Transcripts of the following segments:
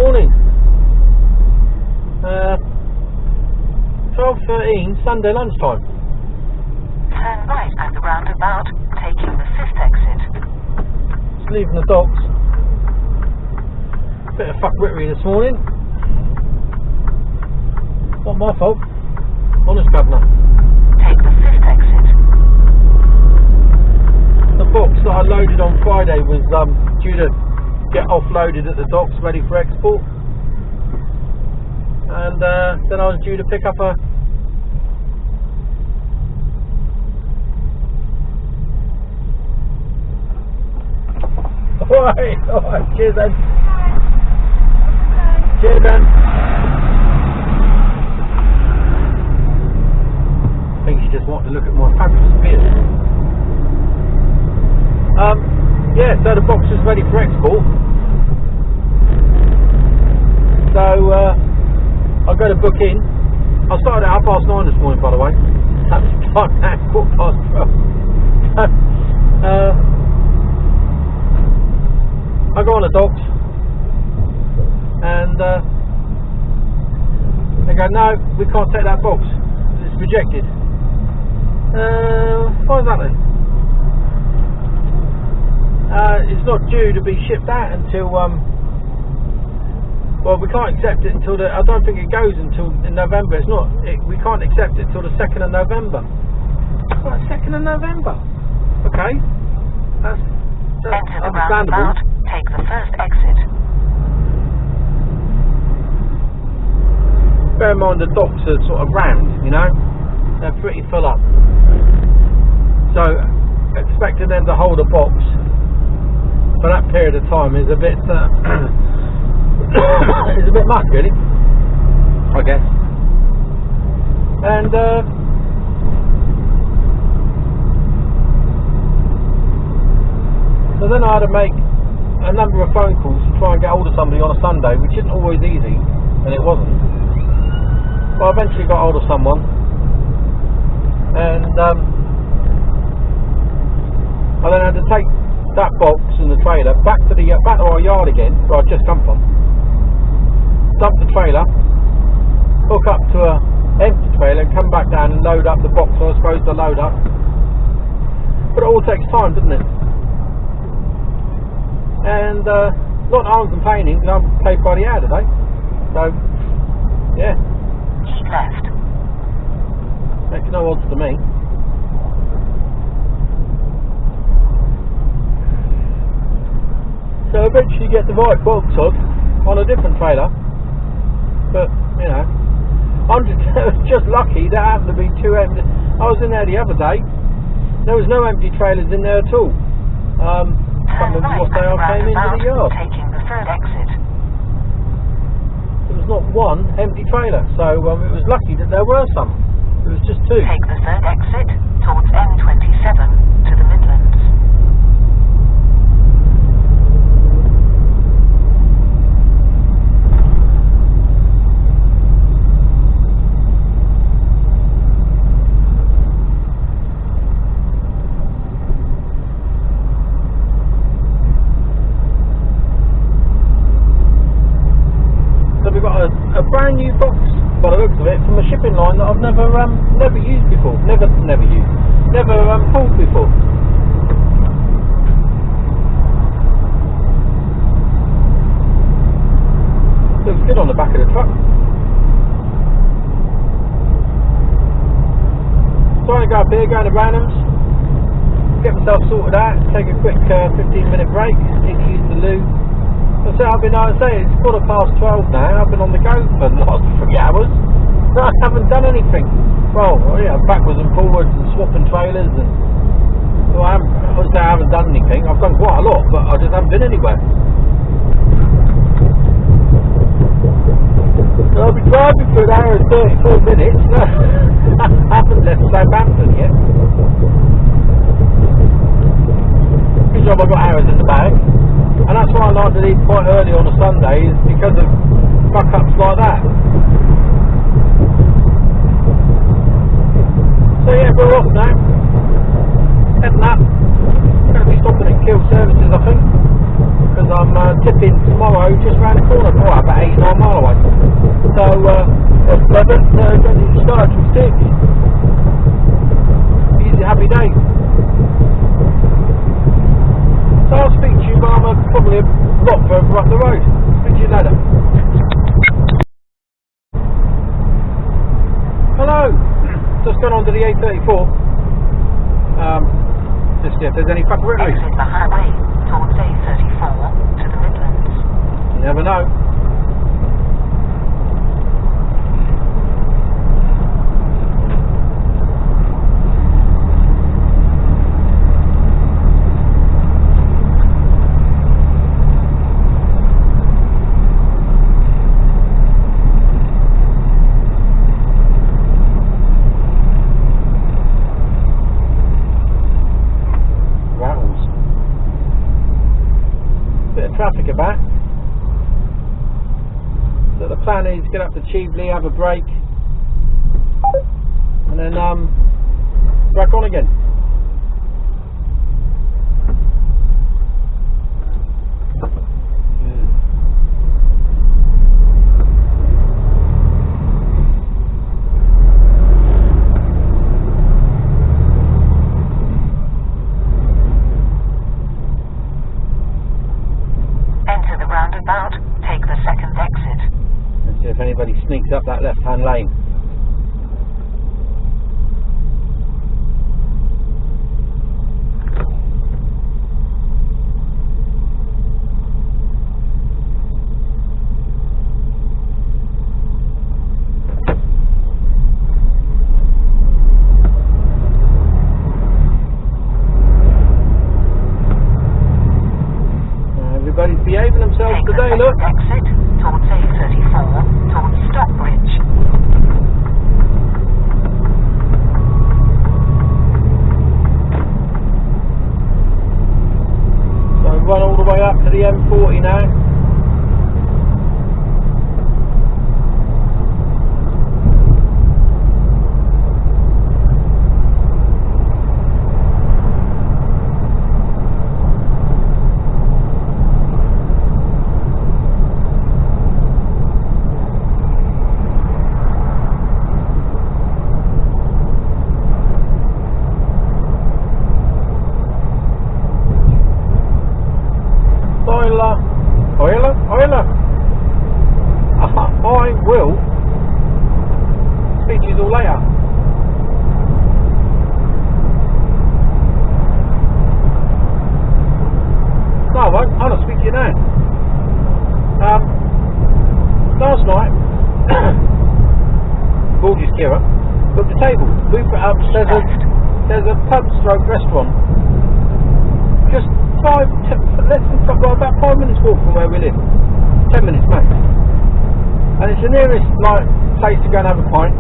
Morning. 12:13 Sunday lunchtime. Turn right at the roundabout, taking the 5th exit. Just leaving the docks. Bit of fuckwittery this morning. Not my fault. Honest governor. Take the 5th exit. The box that I loaded on Friday was due to get offloaded at the docks, ready for export. And then I was due to pick up a Alright, cheers then. Cheers then. I think she just wanted to look at my fabulous beard. Yeah, so the box is ready for export. So I've got to book in. I started at 9:30 this morning, by the way. That's time now, 12:15. I go on the docks and they go, no, we can't take that box, it's rejected. Why is that then? It's not due to be shipped out until well, we can't accept it until I don't think it goes until in November. We can't accept it till the 2nd of November. Right, 2nd of November. Okay, that's Enter the understandable. roundabout, take the 1st exit. Bear in mind the docks are sort of round, you know, they're pretty full up. So expecting them to hold a box for that period of time is a bit it's a bit much, really, I guess. And so then I had to make a number of phone calls to try and get hold of somebody on a Sunday, which isn't always easy, and it wasn't. But I eventually got hold of someone, and I then had to take that box and the trailer back to our yard again, where I'd just come from. Dump the trailer, hook up to a empty trailer, and come back down and load up the box I was supposed to load up. But it all takes time, doesn't it? And not that I'm complaining, because I'm paid by the hour today. So, yeah. Keep left. Makes no odds to me. So eventually get the right box hook on a different trailer. But, you know, I'm just lucky there happened to be two empty. I was in there the other day. There was no empty trailers in there at all. I can't remember what day I came into the yard. Taking the 3rd exit. There was not one empty trailer, so it was lucky that there were some. It was just two. Take the 3rd exit towards M27 to the Midlands. A brand new box, by the looks of it, from a shipping line that I've never used before, never pulled before. Looks good on the back of the truck. Trying to go up here, going to Ranham's, get myself sorted out, take a quick 15-minute break, need to use the loo. So I've been, it's 12:15 now. I've been on the go for the last 3 hours. I haven't done anything. Well, yeah, backwards and forwards and swapping trailers, and well, I wouldn't say I haven't done anything. I've done quite a lot, but I just haven't been anywhere. So I'll be driving for an hour and 34 minutes. I haven't left Southampton yet. Good job I got hours in the bag. And that's why I like to leave quite early on a Sunday, is because of fuck-ups like that. So yeah, we're off now. Heading up. Going to be stopping at Keele Services, I think, because I'm tipping tomorrow just round the corner, about 8-9 mile away. So, don't need to start till 6. Easy, happy day. So I'll speak to you, but I'm probably a lot further up the road. Speak to you later. Hello. Just gone on to the A34. Just see if there's any fucking river. Exit the highway towards A34 to the Midlands. You never know. Traffic about. So the plan is get up to Cheveley, have a break, and then crack on again. Roundabout, take the second exit. Let's see if anybody sneaks up that left-hand lane. Everybody's behaving themselves Take today, the look. Exit towards A34 towards Stockbridge. So run all the way up to the M40 now. Oiler. I will speak to you all later. No, I won't. I'll not speak to you now. Last night, gorgeous Kira booked the table. We put up. There's a pub stroke restaurant. Just about 5 minutes walk from where we live. 10 minutes max. And it's the nearest place to go and have a pint.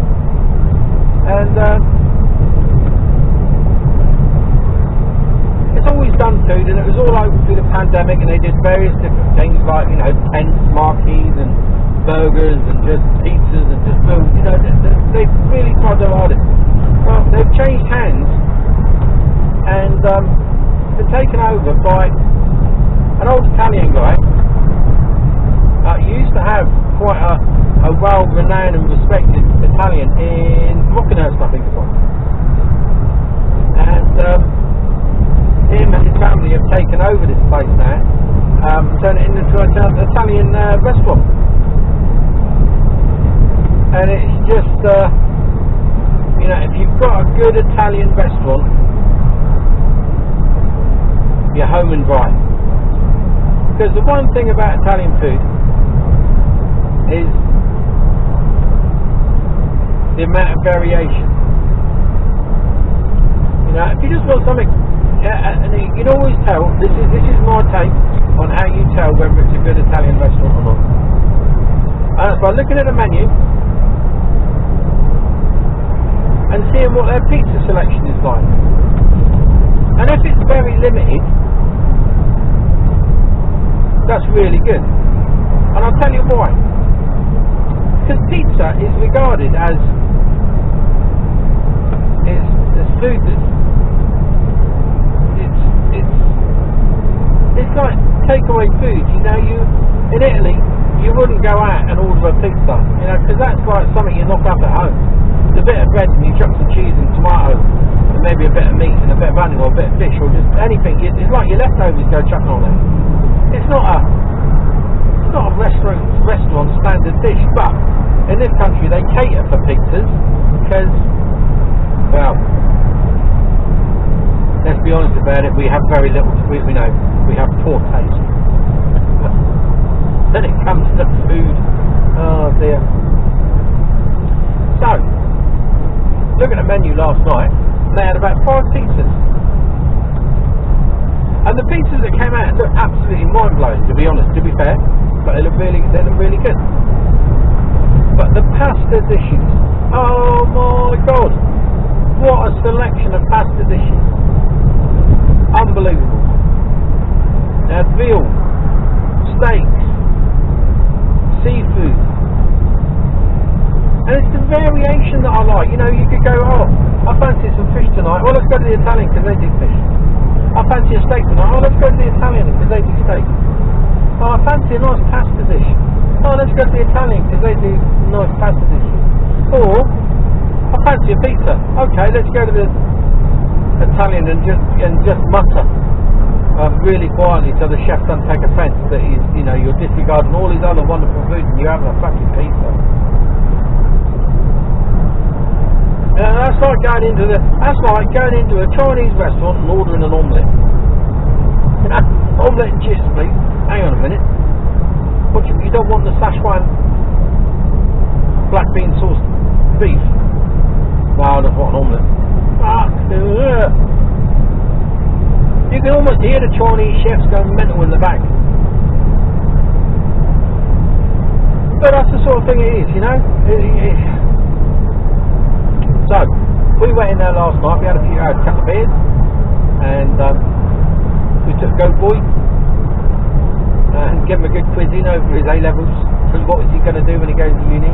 And it's always done food, and it was all open through the pandemic, and they did various different things like, tents, marquees, and burgers, and just pizzas, and just food. They really tried their hardest. Well, they've changed hands, and been taken over by an old Italian guy. He used to have quite a well-renowned and respected Italian in Rockinghurst, I think it was. And him and his family have taken over this place now, and turned it into an Italian restaurant. And it's just, if you've got a good Italian restaurant, you're home and dry. Because the one thing about Italian food is the amount of variation. If you just want something, and you can always tell. This is my take on how you tell whether it's a good Italian restaurant or not. And that's by looking at the menu and seeing what their pizza selection is like. And if it's very limited, that's really good. And I'll tell you why. Because pizza is regarded as food that's it's like takeaway food. You You know, in Italy, you wouldn't go out and order a pizza, you know, because that's like something you knock up at home. It's a bit of bread and you chuck some cheese and tomato and maybe a bit of meat and a bit of onion or a bit of fish or just anything. It's like your leftovers go chucking on it. It's not a restaurant standard dish, but in this country they cater for pizzas because, well, let's be honest about it, we have very little, we have poor taste when it comes to food. Oh dear. So, looking at the menu last night, they had about 5 pizzas. And the pizzas that came out looked absolutely mind-blowing, to be honest, to be fair. But they look really good. But the pasta dishes, oh my god, what a selection of pasta dishes. Unbelievable. They had veal, steaks, seafood, and it's the variation that I like. You know, you could go, oh, I fancy some fish tonight, well let's go to the Italian because they do fish. I fancy a steak tonight, oh let's go to the Italian because they do steak. Oh, I fancy a nice pasta dish, oh let's go to the Italian because they do nice pasta dishes. Or I fancy a pizza, okay let's go to the Italian and just mutter really quietly so the chef doesn't take offence that you're disregarding all his other wonderful food and you're having a fucking pizza. That's like going into a Chinese restaurant and ordering an omelette. Omelette and chips, please. Hang on a minute. What, you don't want the Szechuan black bean sauce beef? No, I don't want an omelette. Fuck. You can almost hear the Chinese chefs going mental in the back. But that's the sort of thing it is, you know. So, we went in there last night, we had a couple of beers, and we took Go Boy and gave him a good quizzing over his A-levels and what is he going to do when he goes to uni.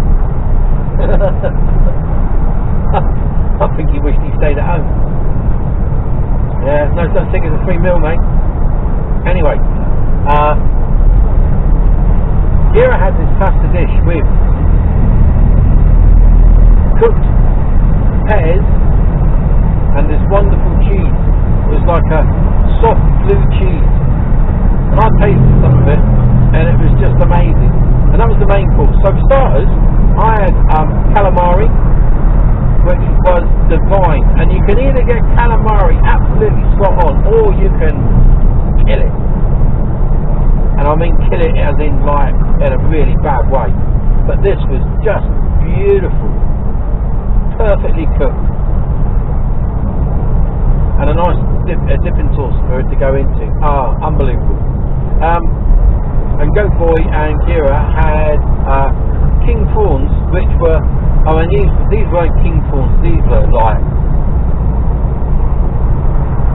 I think he wished he stayed at home. Yeah, no such thing as a free meal, mate. Anyway, here I had this pasta dish with cooked pears and this wonderful cheese. It was like a soft blue cheese, and I tasted some of it and it was just amazing. And that was the main course. So for starters, I had calamari, which was divine, and you can either get calamari absolutely spot on or you can kill it, and I mean kill it as in like in a really bad way. But this was just beautiful, perfectly cooked, and a nice dipping sauce for it to go into. Unbelievable. And Goat Boy and Kira had king prawns, which were, I mean these weren't king prawns, these were like,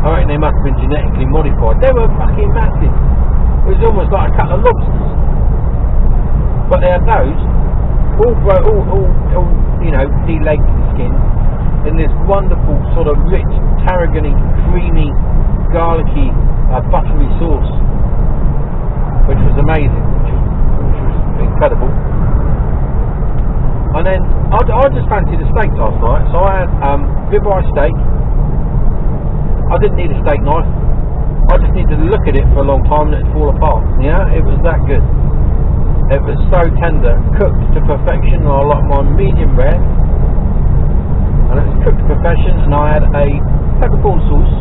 I reckon they must have been genetically modified. They were fucking massive. It was almost like a couple of lobsters. But they had those all de-legged and skinned in this wonderful sort of rich, tarragony, creamy, garlicky, buttery sauce, which was amazing, which was incredible. And then I just fancied a steak last night, so I had ribeye steak. I didn't need a steak knife. I just needed to look at it for a long time and it'd fall apart. Yeah, it was that good. It was so tender, cooked to perfection. I like my medium rare, and it was cooked to perfection. And I had a peppercorn sauce,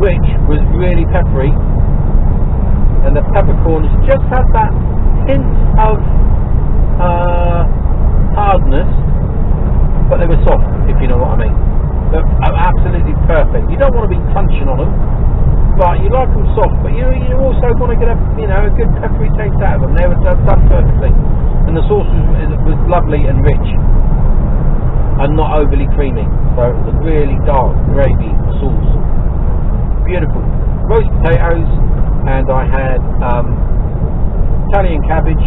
which was really peppery, and the peppercorns just had that hint of hardness, but they were soft, if you know what I mean. They're absolutely perfect. You don't want to be crunching on them, but you like them soft, but you also want to get a good peppery taste out of them. They were done perfectly, and the sauce was lovely and rich and not overly creamy, so it was a really dark gravy sauce. Beautiful. Roast potatoes, and I had Italian cabbage,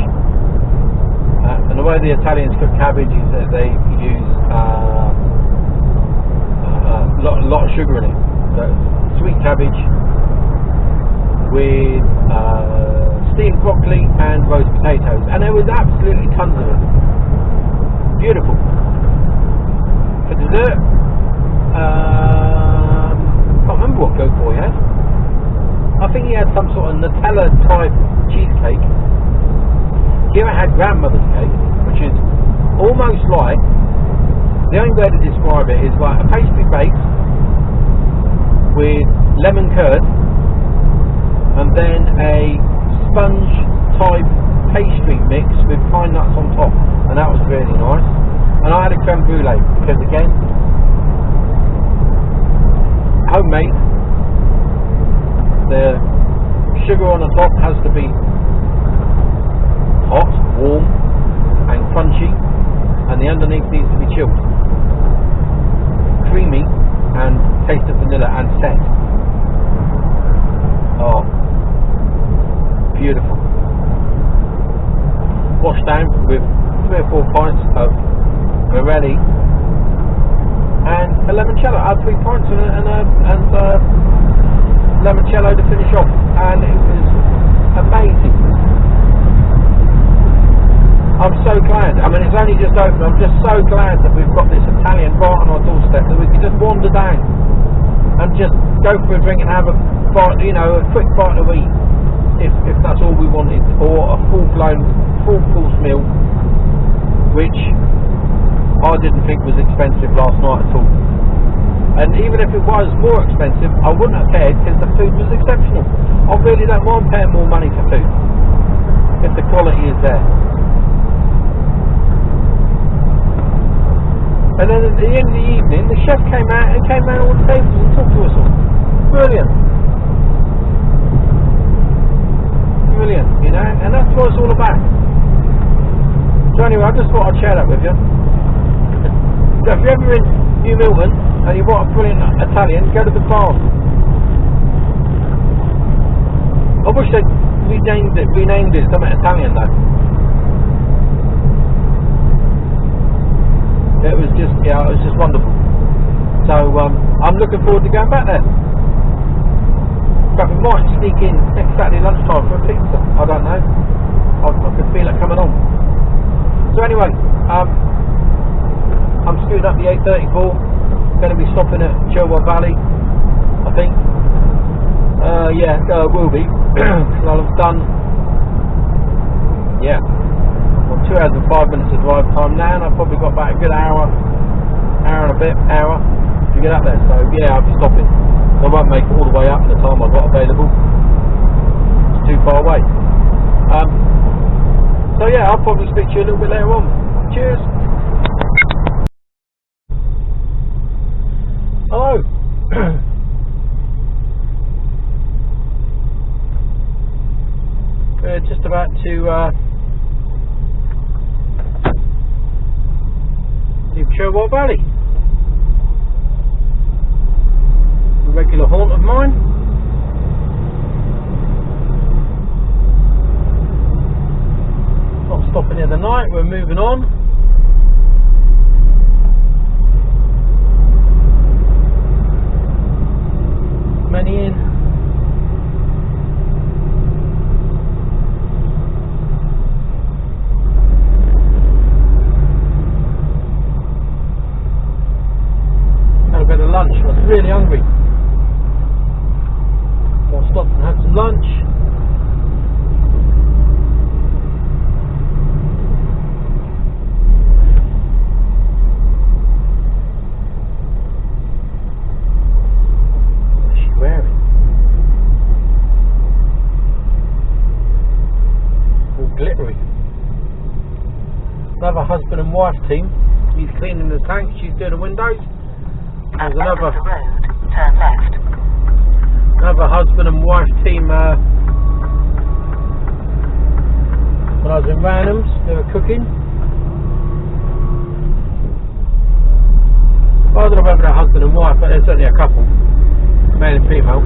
and the way the Italians cook cabbage is that they use a lot of sugar in it. So sweet cabbage, with steamed broccoli and roast potatoes, and there was absolutely tons of it. Beautiful. For dessert, can't remember what go for he had. I think he had some sort of Nutella type cheesecake. Here I had grandmother's cake, which is almost like, the only way to describe it is like a pastry base with lemon curd and then a sponge type pastry mix with pine nuts on top, and that was really nice. And I had a creme brulee because, again, homemade. The sugar on the top has to be hot, warm and crunchy, and the underneath needs to be chilled, creamy and taste of vanilla and set. Oh, beautiful. Washed down with 3 or 4 pints of Morelli and a limoncello. I had 3 pints and limoncello to finish off, and it was amazing. I'm so glad. I mean, it's only just open. I'm just so glad that we've got this Italian right on our doorstep, that we can just wander down and just go for a drink and have a bite, you know, a quick bite to eat, if that's all we wanted, or a full-blown, full course meal, which I didn't think was expensive last night at all. And even if it was more expensive, I wouldn't have cared, because the food was exceptional. I really don't mind paying more money for food if the quality is there. And then at the end of the evening, the chef came out and came around all the tables and talked to us all. Brilliant. Brilliant, you know, and that's what it's all about. So anyway, I just thought I'd share that with you. So if you're ever in New Milton and you want a brilliant Italian, go to the farm. I wish they renamed it something Italian though. It was just, yeah, it was just wonderful. So I'm looking forward to going back there. But we might sneak in next Saturday lunchtime for a pizza. I don't know. I can feel it coming on. So anyway, I'm screwed up the 834. Going to be stopping at Chilwell Valley, I think. Yeah, will be. I'll have done. Yeah. 2 hours and 5 minutes of drive time now, and I've probably got about a good hour and a bit to get up there. So yeah, I'll be stopping. I won't make it all the way up in the time I've got available. It's too far away. So yeah, I'll probably speak to you a little bit later on. Cheers. Hello. We're just about to Chilwell Valley, a regular haunt of mine. Not stopping here the night, we're moving on. Many in. Lunch. I was really hungry. So I stopped and had some lunch. What's she wearing? All glittery. Another husband and wife team. He's cleaning the tank, she's doing the windows. There's another the road, turn left. Another husband and wife team. When I was in Randoms, they were cooking. Well, I don't know whether they're husband and wife, but they're certainly a couple, male and female.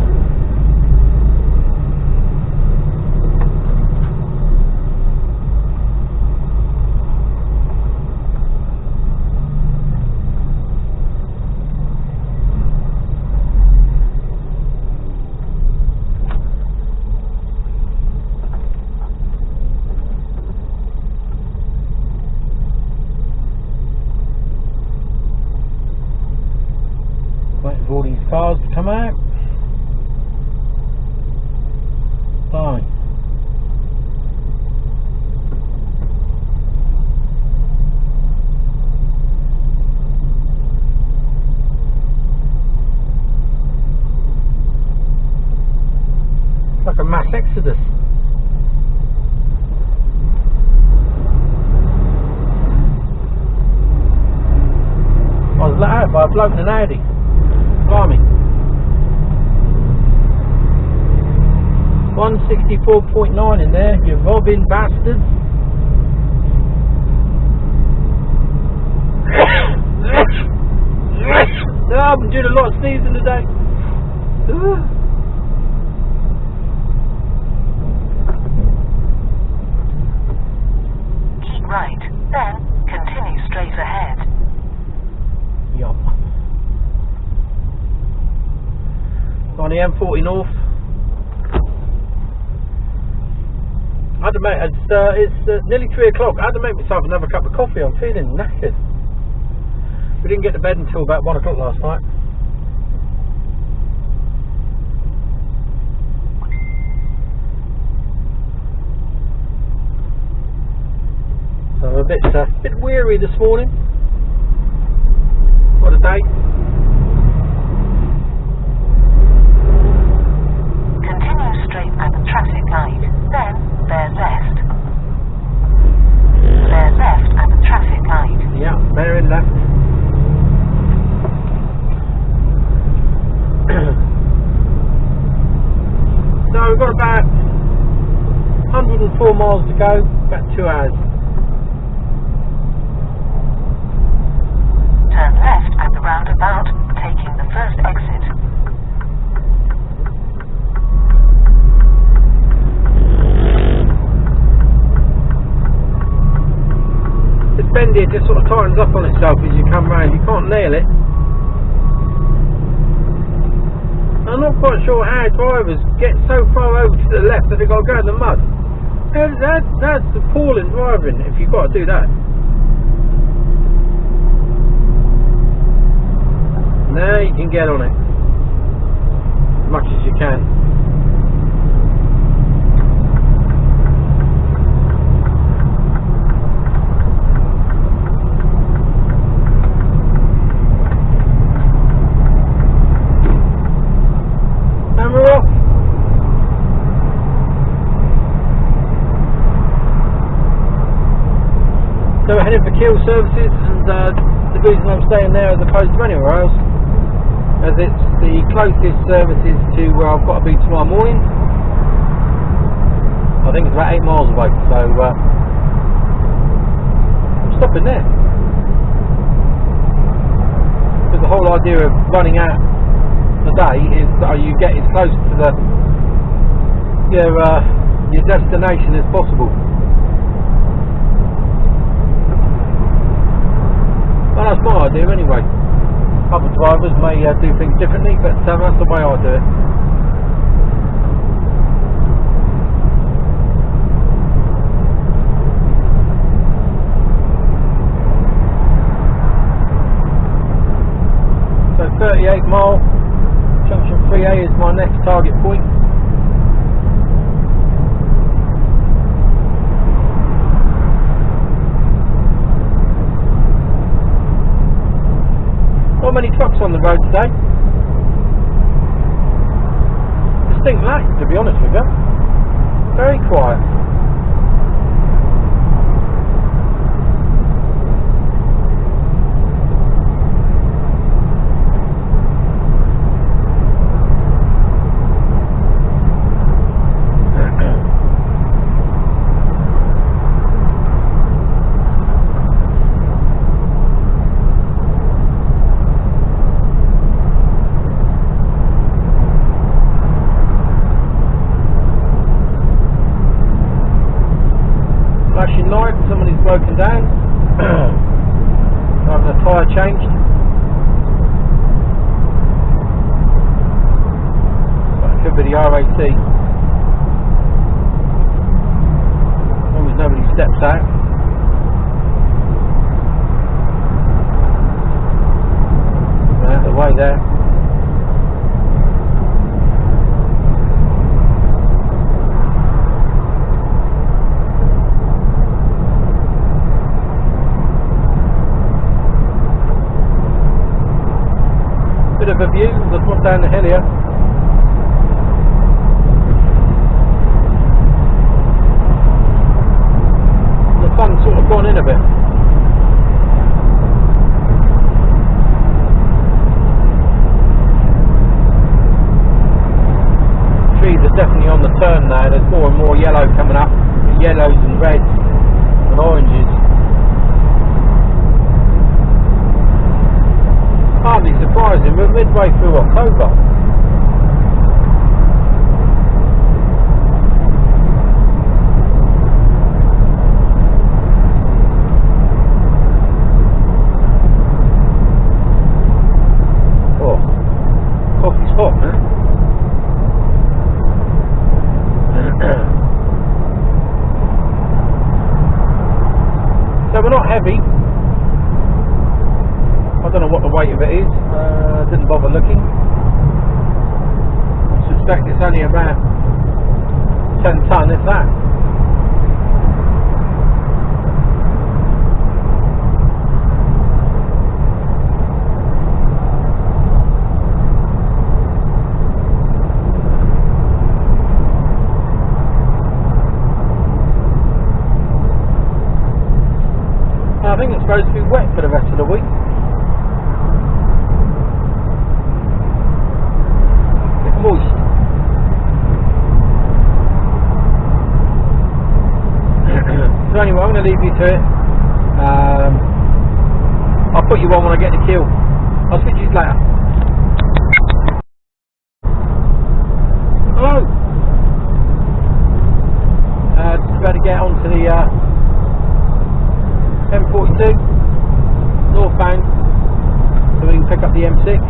cars to come out. Fine. It's like a mass exodus. I was let out by a bloke in an Audi. Blimey. 164.9 in there, you robbing bastards. I've been doing a lot of sneezing today. Keep right, then continue straight ahead. Yup. On the M40 North. I had to make it's nearly 3 o'clock. I had to make myself another cup of coffee. I'm feeling knackered. We didn't get to bed until about 1 o'clock last night. So I'm a bit weary this morning. What a day. Continue straight at the traffic light, then bear left. Bear left at the traffic light. Yeah, bearing left. So we've got about 104 miles to go, about 2 hours. Turn left at the roundabout, taking the first exit. This bend here just sort of tightens up on itself as you come round. You can't nail it. I'm not quite sure how drivers get so far over to the left that they've got to go in the mud. That's appalling driving if you've got to do that. Now you can get on it as much as you can. And we're off. So we're heading for Keele Services, and the reason I'm staying there as opposed to anywhere else, as it's the closest services to where I've got to be tomorrow morning. I think it's about 8 miles away, so I'm stopping there. Because the whole idea of running out the day is that you get as close to your destination as possible. Well, that's my idea anyway. Other drivers may do things differently, but that's the way I do it. So 38 mile, junction 3A is my next target point. Not many trucks on the road today. Distinct lack, to be honest with you. Very quiet. Flashing light, somebody's broken down. Having a tyre changed. That could be the RAC. As long as nobody steps out. Out of the way there. down the hill here. The sun's sort of gone in a bit. Trees are definitely on the turn now. There's more and more yellow coming up, yellows and reds and oranges. Hardly surprising, we're midway through October. Oh, coffee's hot, man. So we're not heavy. I don't know what the weight of it is. Didn't bother looking. I suspect it's only about 10 ton, if that. I think it's supposed to be wet for the rest of the week. It's moist. So anyway, I'm going to leave you to it. I'll put you on when I get to Keel. I'll speak to you later. Hello. Just about to get onto the M42 northbound so we can pick up the M6.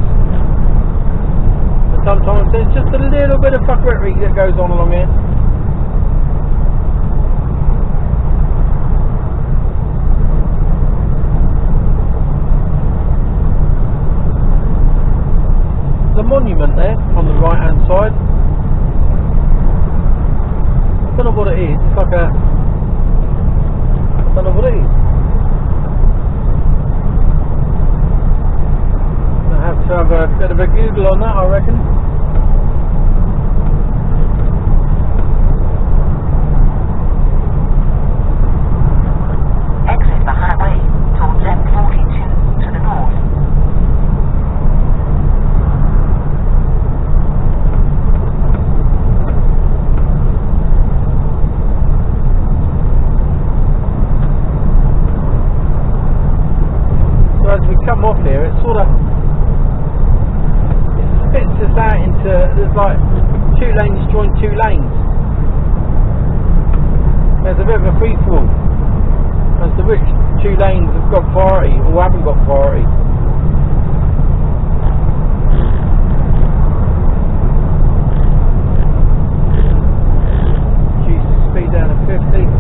But sometimes there's just a little bit of fuckery that goes on along here. There's a monument there on the right hand side. I don't know what it is. It's like a... I don't know what it is. To have a bit of a Google on that, I reckon. Exit the highway towards M42 to the north. So as we come off here, it's sort of spits us out into, there's like 2 lanes join 2 lanes. There's a bit of a free for all as to which 2 lanes have got priority or haven't got priority. Reduce the speed down to 50.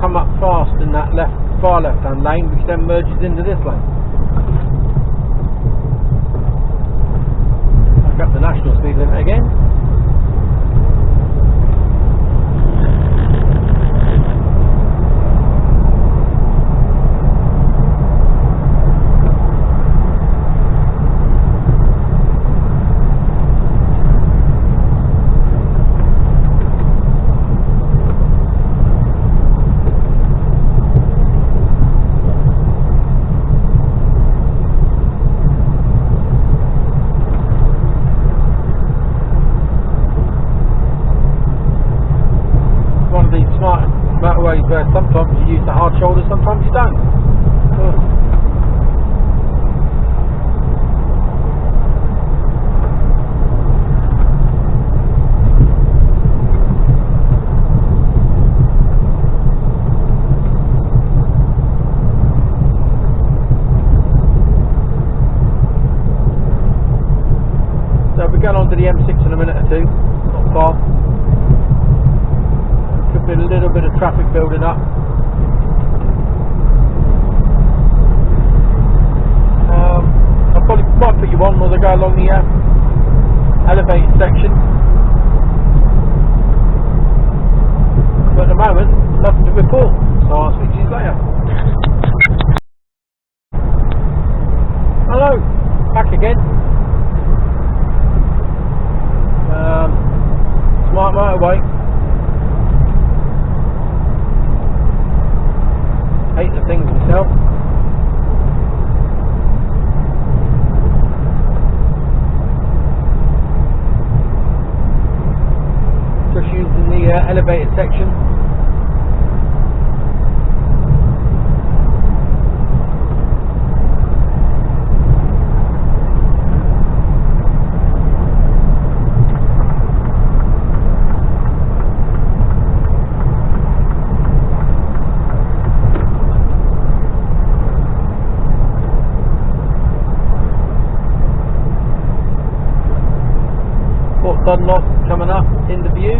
Come up fast in that far left hand lane, which then merges into this lane. Back up the national speed limit again. going on to the M6 in a minute or two, not far. Could be a little bit of traffic building up. I probably might put you on as I go along the elevated section. But at the moment, nothing to report, so I'll speak to you later. Hello, back again. Smart motorway. Hate the things myself. Just using the elevated section. Dunlop coming up in the view.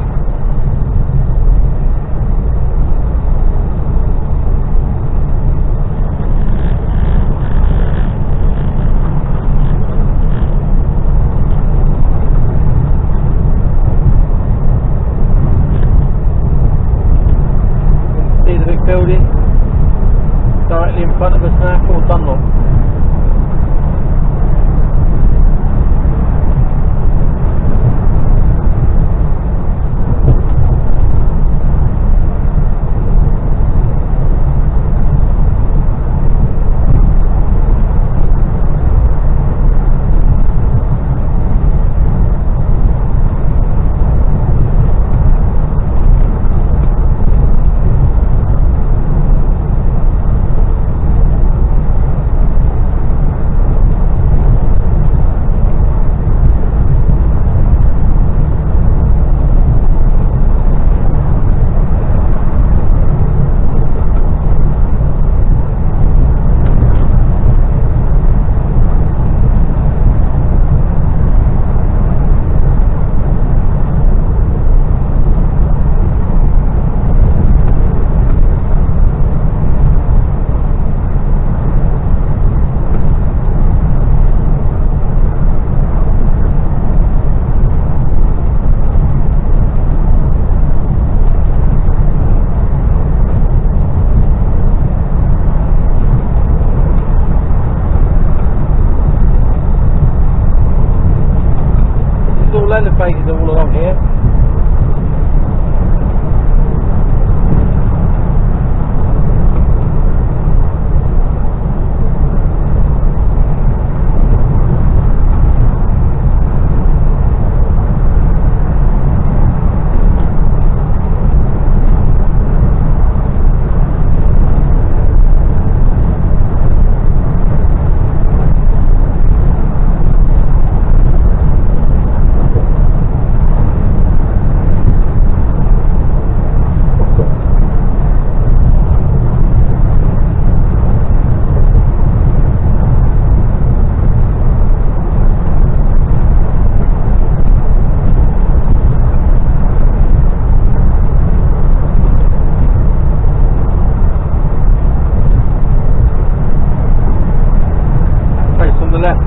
See the big building directly in front of us now, Fort Dunlop. Elevated all along here.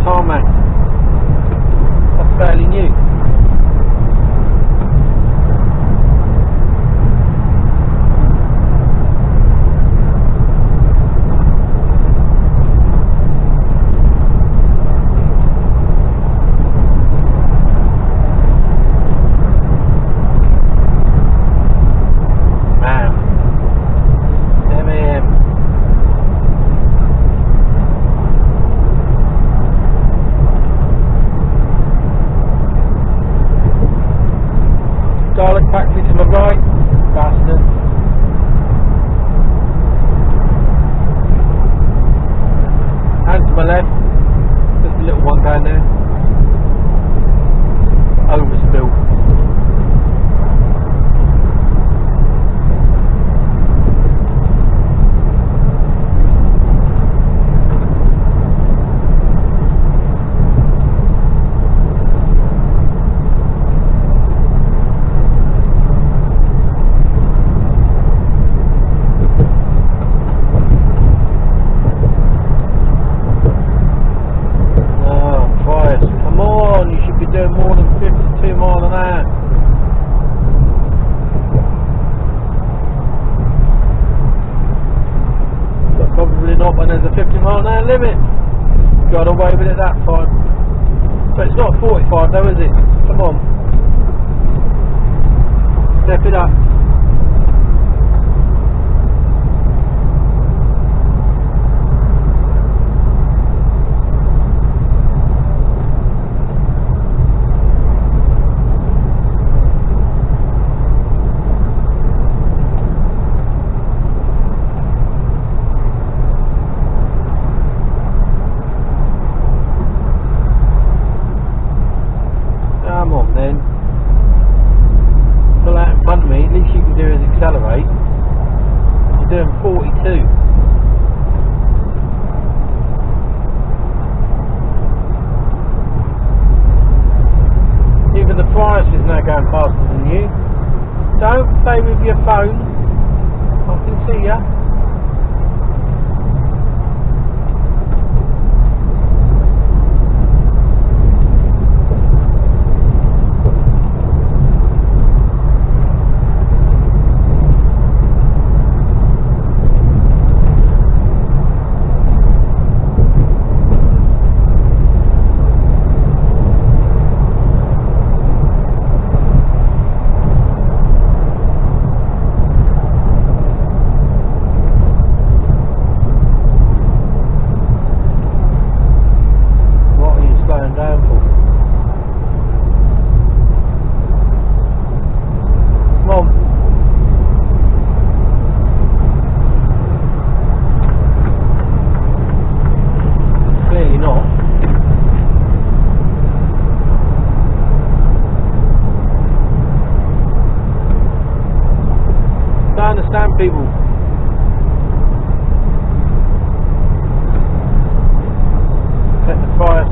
Tarmac. That's fairly new. Factory to my right, bastard. And to my left, just a little one down there. Overspill. away with it that time. But it's not 45 though, is it? Come on. Step it up. Come on then. Pull out in front of me, at least you can do is accelerate. You're doing 42. Even the Prius is now going faster than you. Don't play with your phone. I can see ya. People. Set the price.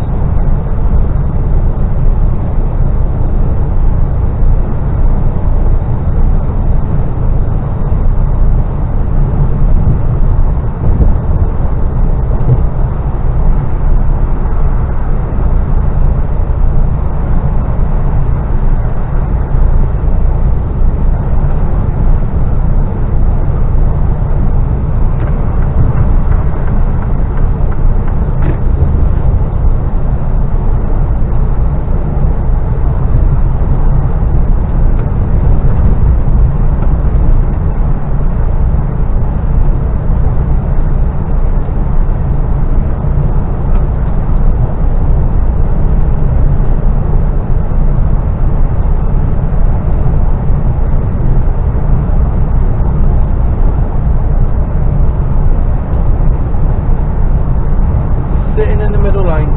Sitting in the middle lane.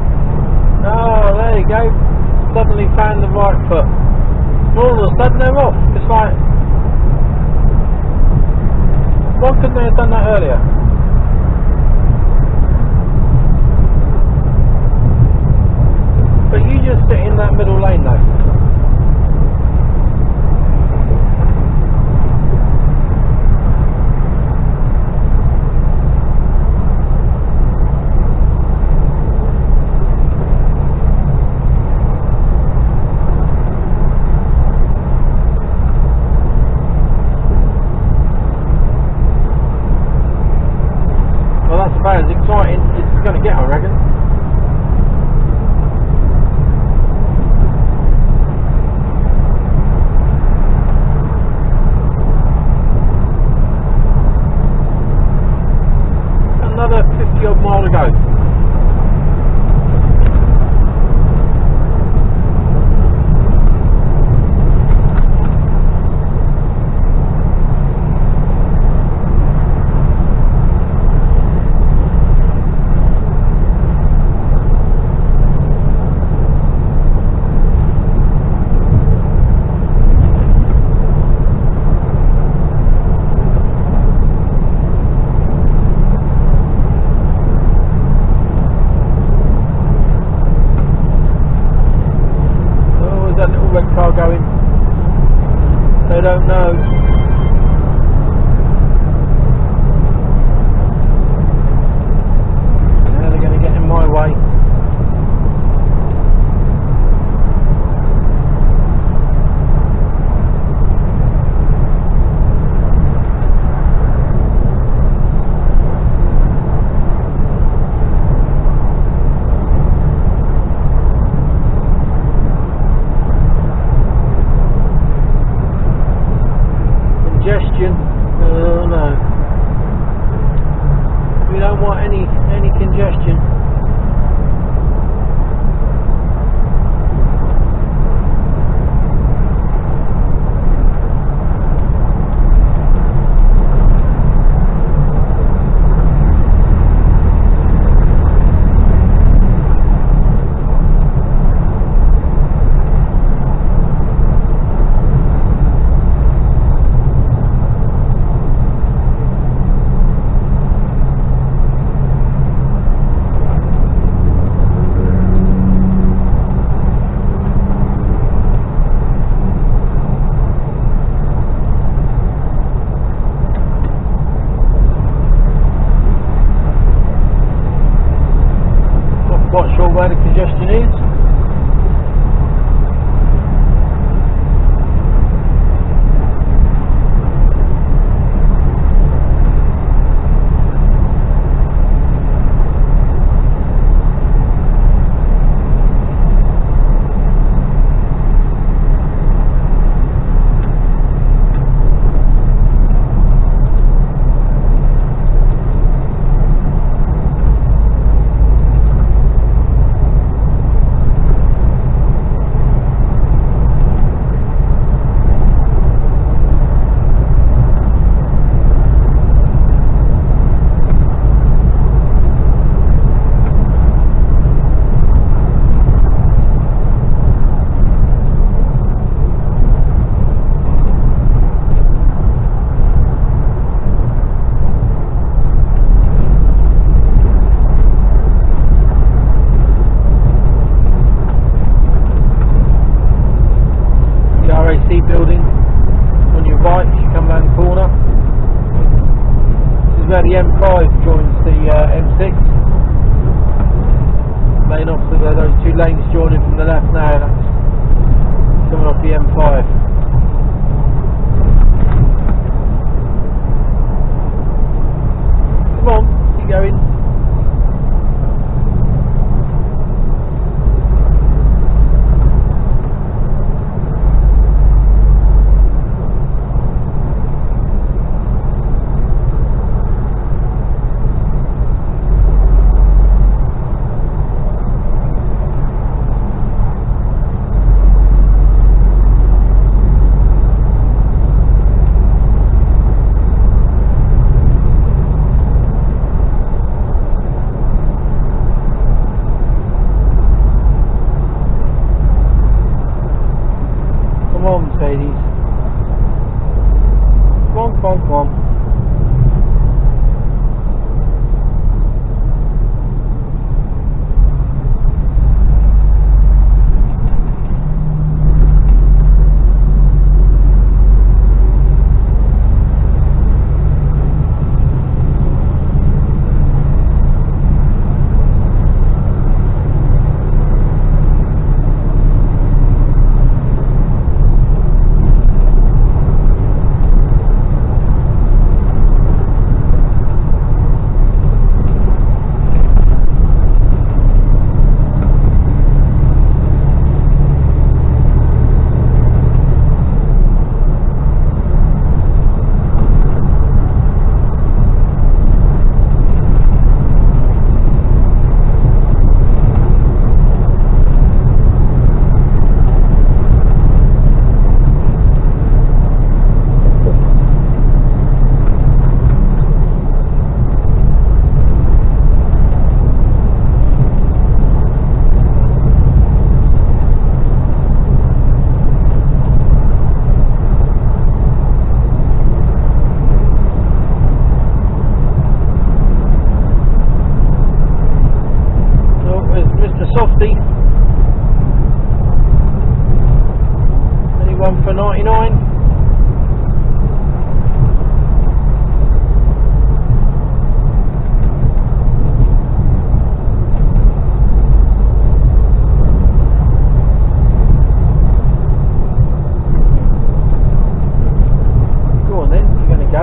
Oh, there you go. Suddenly found the right foot. All of a sudden they're off. It's like, why couldn't they have done that earlier? But you just sit in that middle lane though. continues. Building on your right as you come round the corner. This is where the M5 joins the M6. Lane off to those two lanes joining from the left now. That's coming off the M5. Come on, keep going. Come on, Mercedes. Come on, come on, come on. Softy, only one for 99. Go on then, you're going to go.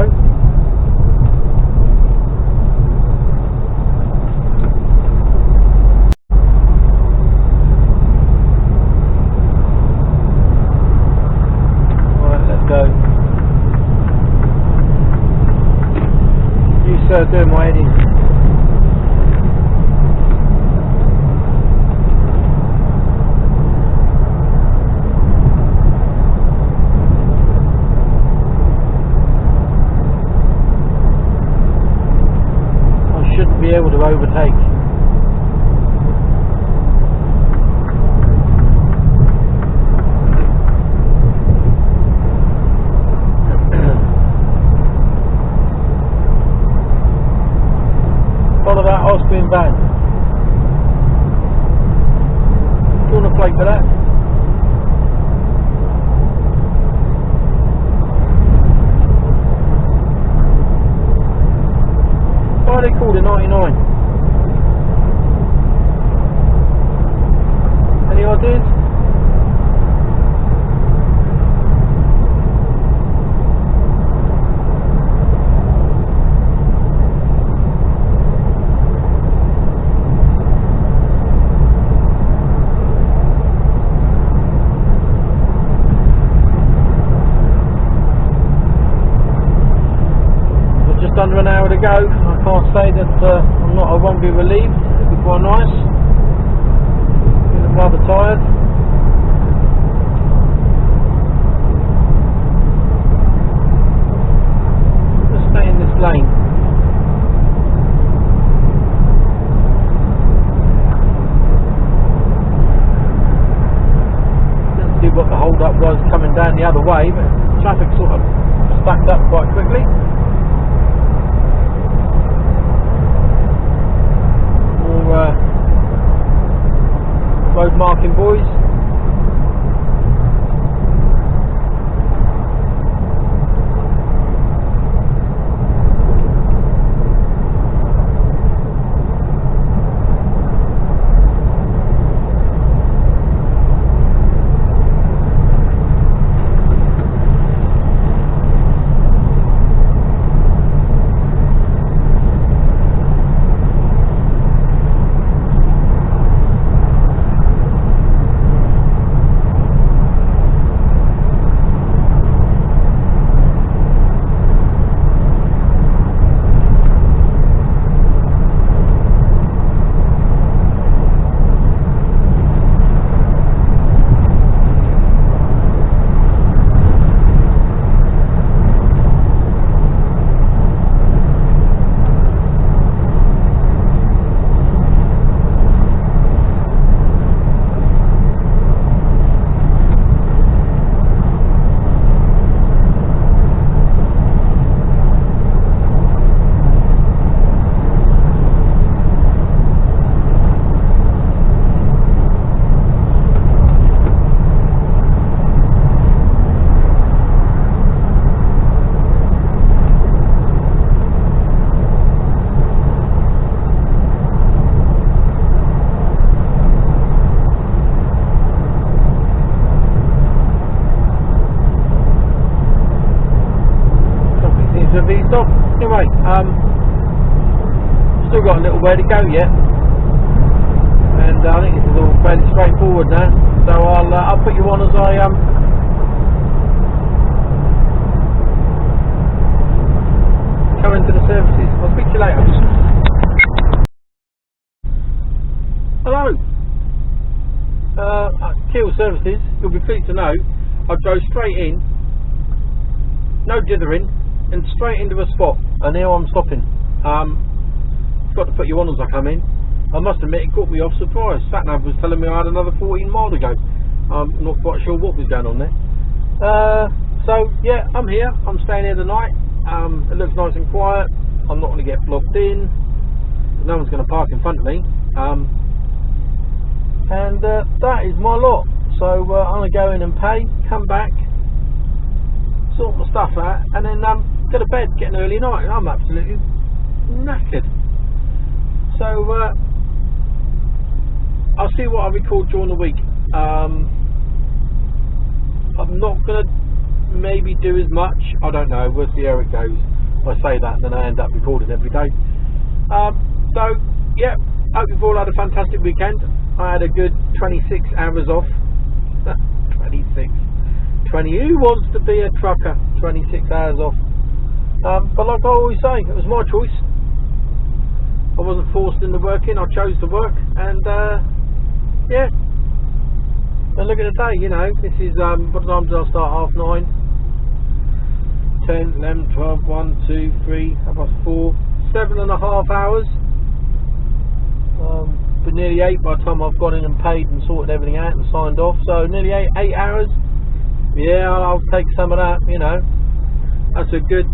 Doing my heading. I shouldn't be able to overtake. Follow that Osprey van. Do you want a plate for that? Why are they called a 99? under an hour to go. I can't say that I won't be relieved. It'll be quite nice. I'm rather tired. Just stay in this lane. Didn't see what the hold up was coming down the other way, but traffic sort of stacked up quite quickly. More road marking boys. Anyway, still got a little way to go yet, and I think this is all fairly straightforward now. So I'll put you on as I come into the services. I'll speak to you later. Hello, Keele Services. You'll be pleased to know I drove straight in, no dithering, and straight into a spot, and now I'm stopping. Got to put you on as I come in. I must admit, it caught me off surprise. Satnav was telling me I had another 14 miles to go. I'm not quite sure what was going on there. So yeah, I'm here. I'm staying here tonight. It looks nice and quiet. I'm not going to get blocked in. No one's going to park in front of me. And that is my lot. So I'm going to go in and pay, come back, sort my stuff out, and then go to bed, get an early night. I'm absolutely knackered. So I'll see what I record during the week. I'm not going to maybe do as much. I don't know. We'll see how it goes. I say that and then I end up recording every day. So yeah, hope you've all had a fantastic weekend. I had a good 26 hours off. 26. 20. Who wants to be a trucker? 26 hours off. But like I always say, it was my choice. I wasn't forced into working. I chose to work, and yeah. And look at the day. You know, this is what time did I start? 9:30, 10, 11, 12, 1, 2, 3, 4, 7.5 hours. But nearly 8 by the time I've gone in and paid and sorted everything out and signed off. So nearly 8 hours. Yeah, I'll take some of that. You know, that's a good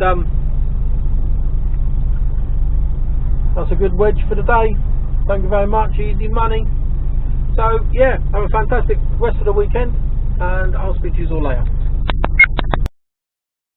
wedge for the day. Thank you very much. Easy money. So yeah, have a fantastic rest of the weekend, and I'll speak to you all later.